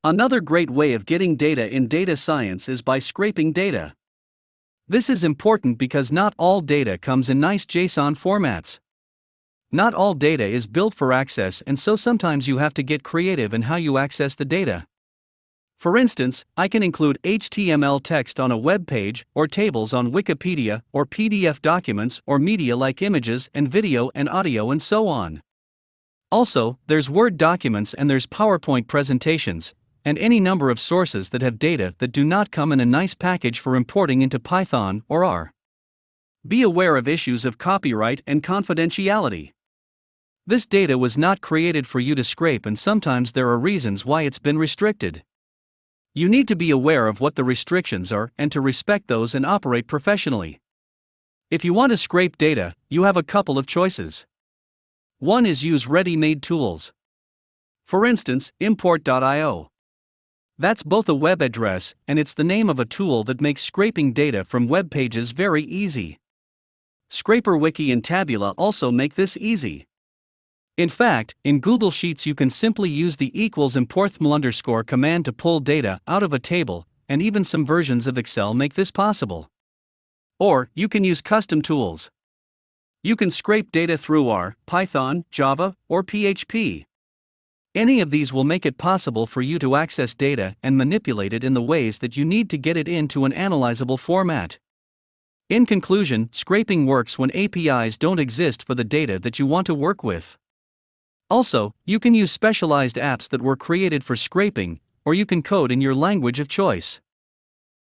Another great way of getting data in data science is by scraping data. This is important because not all data comes in nice JSON formats. Not all data is built for access, and so sometimes you have to get creative in how you access the data. For instance, I can include HTML text on a web page, or tables on Wikipedia, or PDF documents, or media like images and video and audio, and so on. Also, there's Word documents and there's PowerPoint presentations, and any number of sources that have data that do not come in a nice package for importing into Python or R. Be aware of issues of copyright and confidentiality. This data was not created for you to scrape, and sometimes there are reasons why it's been restricted. You need to be aware of what the restrictions are and to respect those and operate professionally. If you want to scrape data, you have a couple of choices. One is use ready-made tools. For instance, import.io. That's both a web address and it's the name of a tool that makes scraping data from web pages very easy. ScraperWiki and Tabula also make this easy. In fact, in Google Sheets you can simply use the =import__ command to pull data out of a table, and even some versions of Excel make this possible. Or, you can use custom tools. You can scrape data through R, Python, Java, or PHP. Any of these will make it possible for you to access data and manipulate it in the ways that you need to get it into an analyzable format. In conclusion, scraping works when APIs don't exist for the data that you want to work with. Also, you can use specialized apps that were created for scraping, or you can code in your language of choice.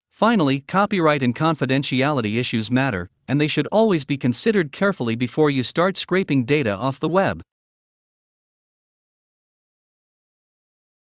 Finally, copyright and confidentiality issues matter, and they should always be considered carefully before you start scraping data off the web.